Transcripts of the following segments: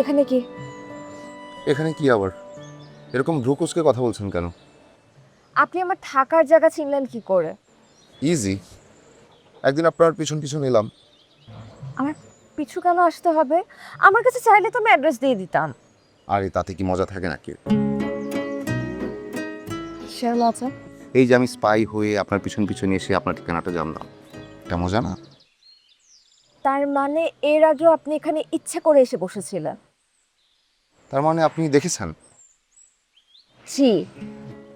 এখানে কি? এখানে কি আবার? এরকম ভ্রুকুচকে কথা বলছেন কেন? আপনি আমার থাকার জায়গা চিনলেন কি করে? ইজি। একদিন আপনার পিছন পিছন এলাম। আমার পিছু কেন আসতে হবে? আমার কাছে চাইলে তো আমি অ্যাড্রেস দিয়ে দিতাম। আরে তাতে কি মজা থাকে নাকি? কিসের মজা? এই যে আমি স্পাই হয়ে আপনার পিছন পিছন এসে আপনার ঠিকানাটা জানলাম, এটা মজা না? তার মানে এর আগেও আপনি এখানে ইচ্ছে করে এসে বসেছিলেন? তার মানে আপনি দেখেছেন? জি।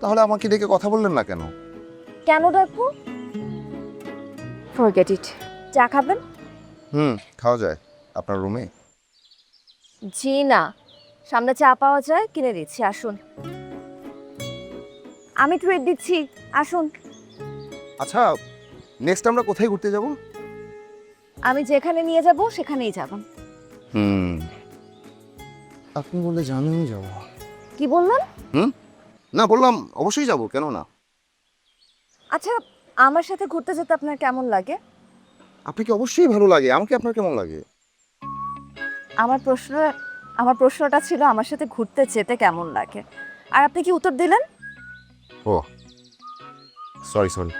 তাহলে আমাকে ডেকে কথা বললেন না কেন? কেন ডাকবো? Forget it. চা খাবেন? খাওয়া যায় আপনার রুমে? জি না, সামনে চা পাওয়া যায়, কিনে দিচ্ছি, আসুন। আমি ট্রিট দিচ্ছি, আসুন। আচ্ছা, নেক্সট আমরা কোথায় ঘুরতে যাব? আমি যেখানে নিয়ে যাব সেখানেই যাব। আপনি বললে জানিয়ে যাব। কি বললেন? না, বললাম অবশ্যই যাব, কেন না? আচ্ছা, আমার সাথে ঘুরতে যেতে আপনার কেমন লাগে? আপনাকে অবশ্যই ভালো লাগে, আমাকে আপনার কেমন লাগে? আমার প্রশ্ন আমার প্রশ্নটা ছিল আমার সাথে ঘুরতে যেতে কেমন লাগে, আর আপনি কি উত্তর দিলেন? ও সরি সরি।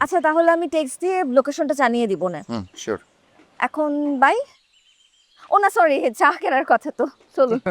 আচ্ছা, তাহলে আমি টেক্সট দিয়ে লোকেশনটা জানিয়ে দিব না। শিওর। এখন বাই। ও না, সরি, চা কেনার কথা তো, চলুন।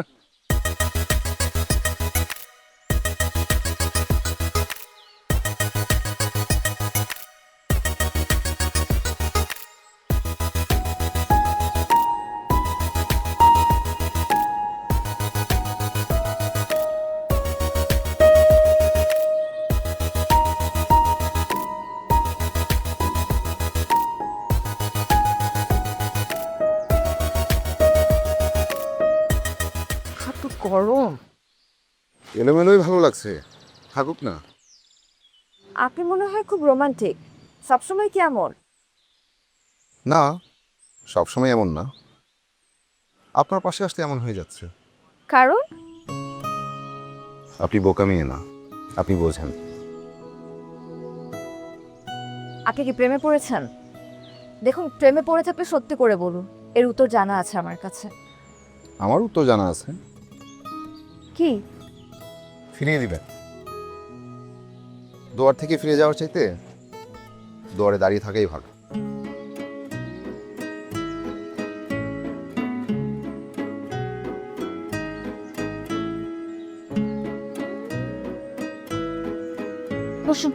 এত গরম। এলোমেলোই ভালো লাগছে, থাকুক না। আপনি মনে হয় খুব রোমান্টিক, সবসময় কি এমন? না, সবসময় এমন না, আপনার পাশে আসতে এমন হয়ে যাচ্ছে। কারণ? আপনি বোকা মেয়ে না, আপনি বোঝেন। আপনি কি প্রেমে পড়েছেন? দেখুন, প্রেমে পড়ে থাকলে সত্যি করে বলুন, এর উত্তর জানা আছে আমার কাছে। আমার উত্তর জানা আছে। কি? ফিরিয়ে দিবেন। দুয়ার থেকে ফিরে যাওয়ার চাইতে দুয়ারে দাঁড়িয়ে থাকাই ভালো। বসুন।